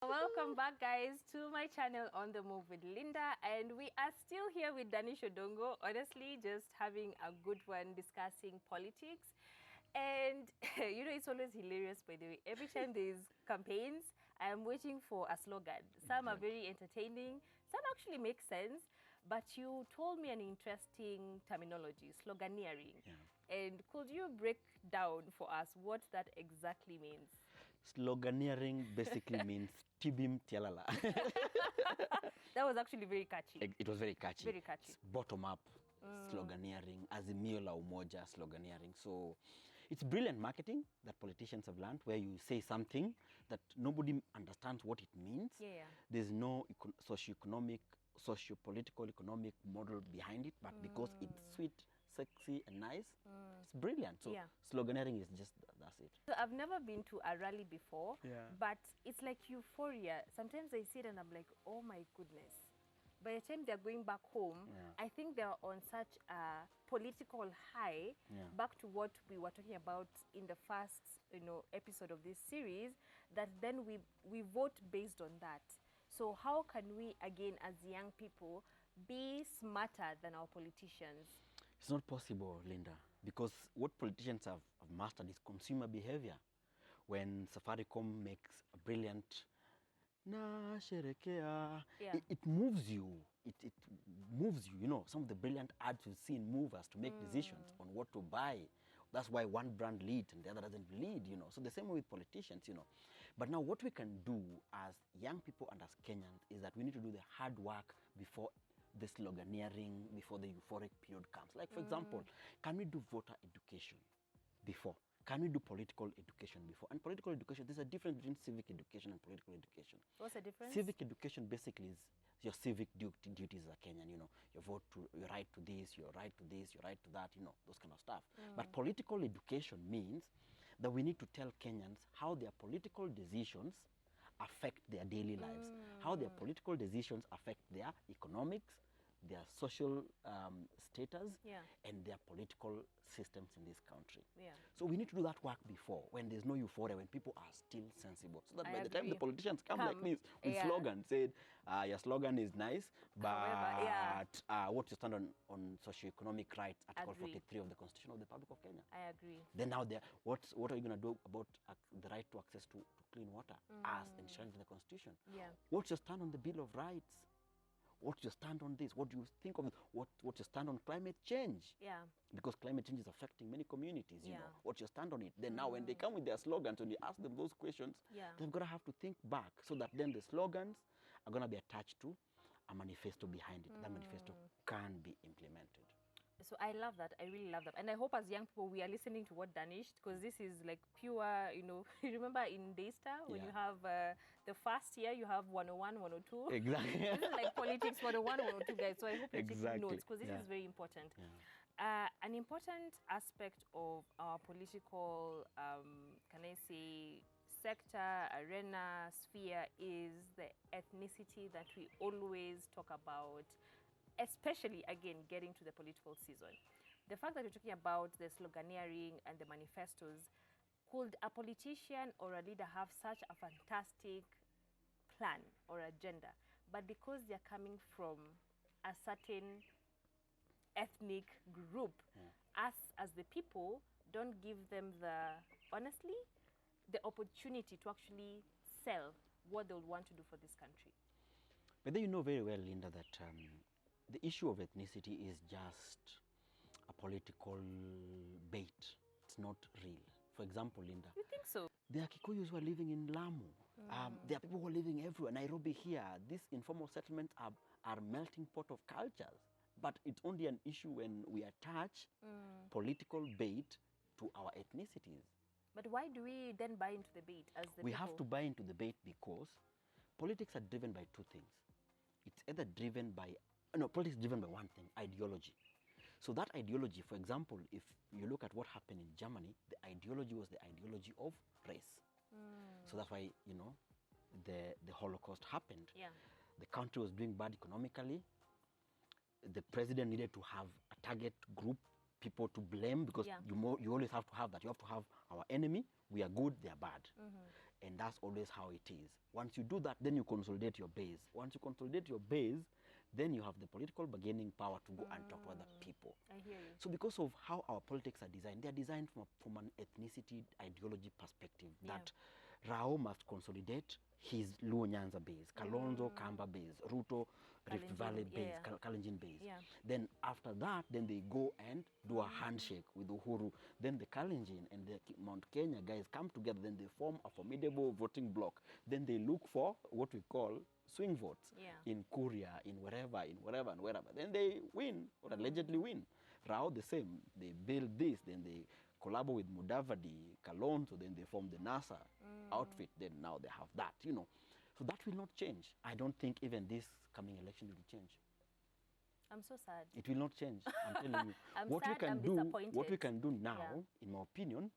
Welcome back, guys, to my channel On The Move with Linda, and we are still here with Dannish Odongo, honestly just having a good one discussing politics. And you know, it's always hilarious, by the way. Every time there's campaigns, I am waiting for a slogan. Some are very entertaining, some actually make sense, but you told me an interesting terminology, sloganeering. Yeah. And could you break down for us what that exactly means? Sloganeering basically means tibim tialala. That was actually very catchy. It was very catchy. Very catchy. It's bottom up sloganeering, azimio la umoja sloganeering. So it's brilliant marketing that politicians have learned, where you say something that nobody understands what it means. Yeah. There's no socio-economic, socio-political, economic model behind it, but because it's sweet, sexy and nice, it's brilliant. So sloganeering is just, that's it. So I've never been to a rally before, but it's like euphoria. Sometimes I see it and I'm like, oh my goodness. By the time they're going back home, I think they're on such a political high, back to what we were talking about in the first, episode of this series, that then we vote based on that. So how can we, again, as young people, be smarter than our politicians? It's not possible, Linda, because what politicians have mastered is consumer behavior. When Safaricom makes a brilliant na sherekea, it moves you. It moves you. You know, some of the brilliant ads you've seen move us to make decisions on what to buy. That's why one brand leads and the other doesn't lead, you know. So the same way with politicians, you know. But now what we can do as young people and as Kenyans is that we need to do the hard work before the sloganeering, before the euphoric period comes. Like, for example, can we do voter education before? Can we do political education before? And political education, there's a difference between civic education and political education. What's the difference? Civic education basically is your civic duties as a Kenyan, you know, your vote to, your right to this, your right to this, your right to that, you know, those kind of stuff. But political education means that we need to tell Kenyans how their political decisions affect their daily lives, how their political decisions affect their economics, their social status, and their political systems in this country. So we need to do that work before, when there's no euphoria, when people are still sensible. So that by the time the politicians come like this with slogans, said, your slogan is nice, but what you stand on socio-economic rights, Article 43 of the Constitution of the Republic of Kenya. I agree. Then now, what are you going to do about the right to access to clean water as enshrined in the Constitution? What's your stand on the Bill of Rights? What's your stand on this? What do you think of it? What's your stand on climate change? Because climate change is affecting many communities, you know. What's your stand on it? Then now when they come with their slogans, when you ask them those questions, they've got to have to think back, so that then the slogans are going to be attached to a manifesto behind it. That manifesto can be implemented. So I love that. I really love that. And I hope as young people, we are listening to what Dannish, because this is like pure, you know, you remember in Daystar, when you have the first year, you have 101, 102. Exactly. This is like politics 101, 102, guys. So I hope you're taking notes, because this is very important. An important aspect of our political, can I say, sector, arena, sphere is the ethnicity that we always talk about, especially, again, getting to the political season. The fact that we're talking about the sloganeering and the manifestos, could a politician or a leader have such a fantastic plan or agenda, but because they're coming from a certain ethnic group, us as the people don't give them honestly, the opportunity to actually sell what they would want to do for this country? But then you know very well, Linda, that the issue of ethnicity is just a political bait. It's not real. For example, Linda. You think so? There are Kikuyus who are living in Lamu. There are people who are living everywhere. Nairobi here. These informal settlements are melting pot of cultures. But it's only an issue when we attach political bait to our ethnicities. But why do we then buy into the bait as the people? We have to buy into the bait because politics are driven by two things. It's either driven by politics is driven by one thing, ideology. So that ideology, for example, if you look at what happened in Germany, the ideology was the ideology of race. So that's why, you know, the Holocaust happened. The country was doing bad economically. The president needed to have a target group, people to blame, because you always have to have that. You have to have our enemy, we are good, they are bad. and that's always how it is. Once you do that, then you consolidate your base. Once you consolidate your base, then you have the political bargaining power to go and talk to other people. I hear you. So because of how our politics are designed, they're designed from an ethnicity ideology perspective, that Rao must consolidate his Luo Nyanza base, Kalonzo Kamba base, Ruto Rift Valley base, Kalenjin base. Then after that, then they go and do a handshake with Uhuru. Then the Kalenjin and the Mount Kenya guys come together, then they form a formidable voting bloc. Then they look for what we call swing votes in Kuria, in wherever, and wherever. Then they win, or allegedly win. Rao the same. They build this, then they collaborate with Mudavadi, Kalonzo, then they form the NASA outfit. Then now they have that, you know. So that will not change. I don't think even this coming election will change. I'm so sad. It will not change. I'm telling you. What we can do now, in my opinion,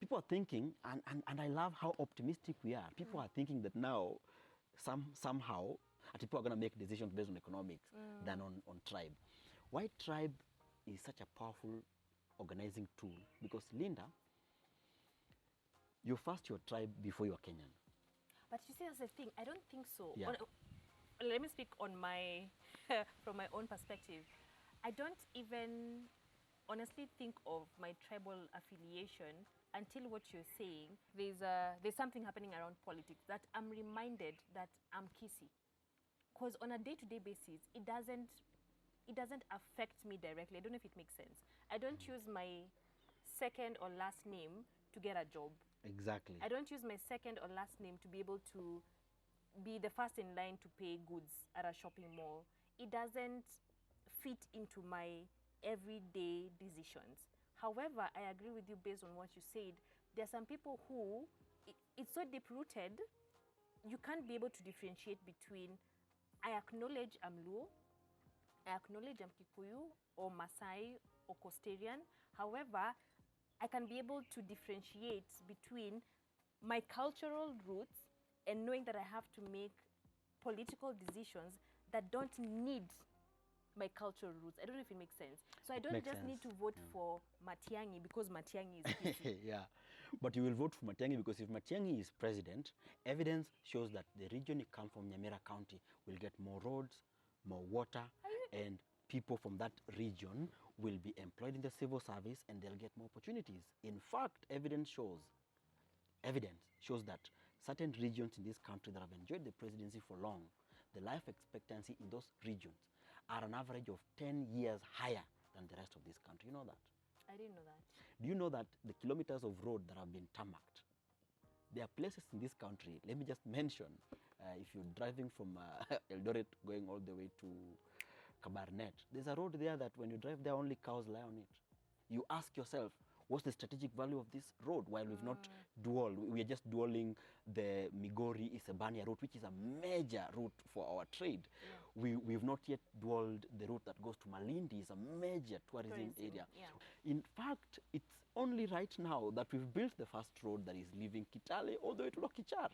people are thinking, and I love how optimistic we are. People are thinking that now, somehow, people are going to make decisions based on economics than on tribe. Why tribe is such a powerful organizing tool? Because, Linda, you first your tribe before you are Kenyan. But you see, that's the thing. I don't think so. Yeah. Let me speak on my from my own perspective. I don't even honestly think of my tribal affiliation until what you're saying. There's something happening around politics that I'm reminded that I'm Kisi. Because on a day-to-day basis, it doesn't affect me directly. I don't know if it makes sense. I don't use my second or last name to get a job. Exactly. I don't use my second or last name to be able to be the first in line to pay goods at a shopping mall. It doesn't fit into my everyday decisions. However, I agree with you based on what you said. There are some people who, it's so deep-rooted, you can't be able to differentiate between, I acknowledge I'm Luo, I acknowledge I'm Kikuyu, or Masai, or Costarian. However, I can be able to differentiate between my cultural roots and knowing that I have to make political decisions that don't need my cultural roots. I don't know if it makes sense. So I don't need to vote for Matiang'i because Matiang'i is Kisi. Yeah, but you will vote for Matiang'i because if Matiang'i is president, evidence shows that the region you come from, Nyamira County, will get more roads, more water, and people from that region will be employed in the civil service and they'll get more opportunities. In fact, evidence shows that certain regions in this country that have enjoyed the presidency for long, the life expectancy in those regions are an average of 10 years higher than the rest of this country. You know that? I didn't know that. Do you know that the kilometers of road that have been tarmacked, there are places in this country, let me just mention, if you're driving from Eldoret going all the way to Kabarnet, there's a road there that when you drive there, only cows lie on it. You ask yourself, what's the strategic value of this road? While we've not we are just dualing the Migori-Isebania route, which is a major route for our trade. We've not yet dualed the route that goes to Malindi. It's a major tourism area. In fact, it's only right now that we've built the first road that is leaving Kitale all the way to Lokichar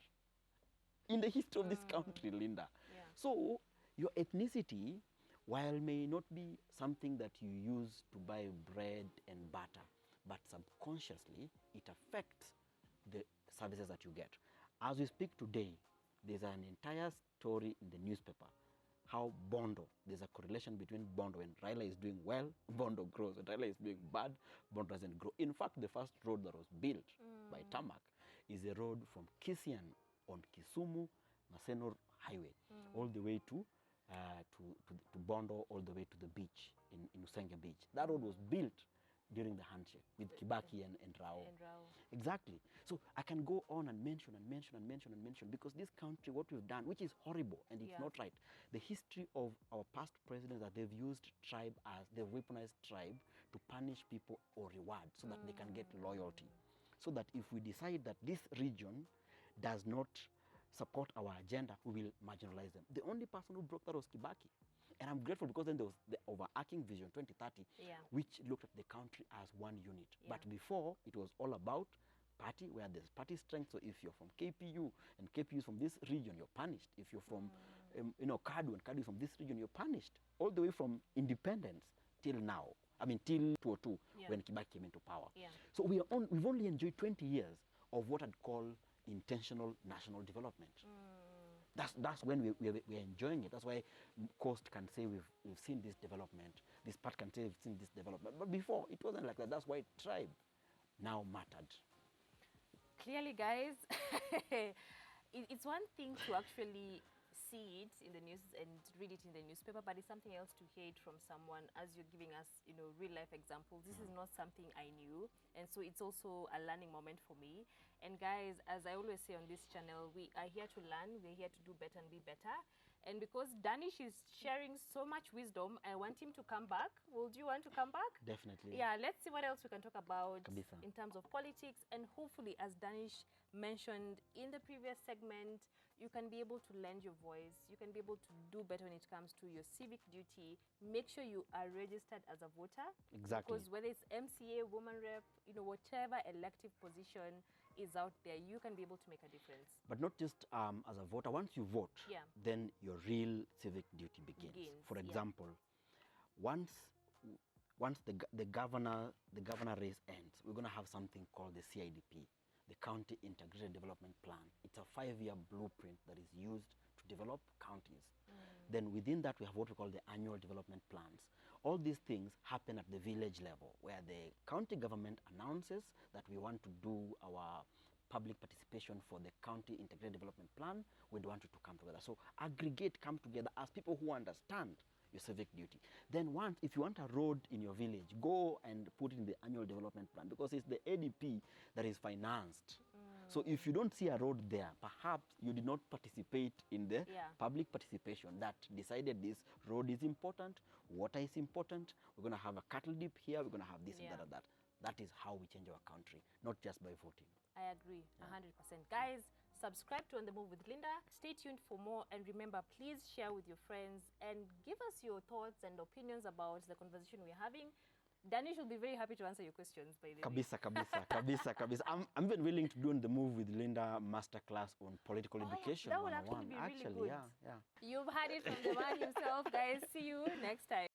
in the history of this country, Linda. So your ethnicity, while may not be something that you use to buy bread and butter, but subconsciously, it affects the services that you get. As we speak today, there's an entire story in the newspaper, how Bondo, there's a correlation between Bondo. When Raila is doing well, Bondo grows. When Raila is doing bad, Bondo doesn't grow. In fact, the first road that was built by Tarmac is a road from Kisian on Kisumu, Maseno Highway, all the way to Bondo, all the way to the beach, in Usenge Beach. That road was built during the handshake with Kibaki and Rao. Exactly. So I can go on and mention because this country, what we've done, which is horrible and it's not right, the history of our past presidents that they've used tribe as, they've weaponized tribe to punish people or reward so that they can get loyalty. So that if we decide that this region does not support our agenda, we will marginalize them. The only person who broke that was Kibaki. And I'm grateful because then there was the overarching vision 2030, which looked at the country as one unit. But before, it was all about party, where there's party strength. So if you're from KPU and KPU is from this region, you're punished. If you're from Kadu and Kadu is from this region, you're punished. All the way from independence till now. I mean, till 2002, when Kibaki came into power. So we've only enjoyed 20 years of what I'd call intentional national development. That's when we're enjoying it. That's why Coast can say we've seen this development. This part can say we've seen this development. But before, it wasn't like that. That's why tribe now mattered. Clearly, guys, it's one thing to actually see it in the news and read it in the newspaper, but it's something else to hear it from someone as you're giving us, real life examples. This is not something I knew, and so it's also a learning moment for me. And guys, as I always say on this channel, we are here to learn, we're here to do better and be better. And because Dannish is sharing so much wisdom, I want him to come back. Would you want to come back? Definitely. Yeah, let's see what else we can talk about Kabisa. in terms of politics. And hopefully, as Dannish mentioned in the previous segment, you can be able to lend your voice. You can be able to do better when it comes to your civic duty. Make sure you are registered as a voter. Exactly. Because whether it's MCA, woman rep, whatever elective position is out there, you can be able to make a difference. But not just as a voter. Once you vote, then your real civic duty begins. For example, once the governor race ends, we're going to have something called the CIDP, the County Integrated Development Plan. It's a 5-year blueprint that is used to develop counties. Then within that, we have what we call the annual development plans. All these things happen at the village level, where the county government announces that we want to do our public participation for the County Integrated Development Plan. We want you to come together. So aggregate, come together as people who understand your civic duty. Then if you want a road in your village, go and put it in the annual development plan, because it's the ADP that is financed. So if you don't see a road there, perhaps you did not participate in the public participation that decided this road is important, water is important, we're going to have a cattle dip here, we're going to have this and that. That is how we change our country, not just by voting. I agree, 100%. Guys, subscribe to On the Move with Linda. Stay tuned for more. And remember, please share with your friends and give us your thoughts and opinions about the conversation we're having. Dannish will be very happy to answer your questions, by the way. Kabisa. I'm even willing to do On the Move with Linda masterclass on political education. That would actually be really good. Yeah. You've heard it from the man himself, guys. See you next time.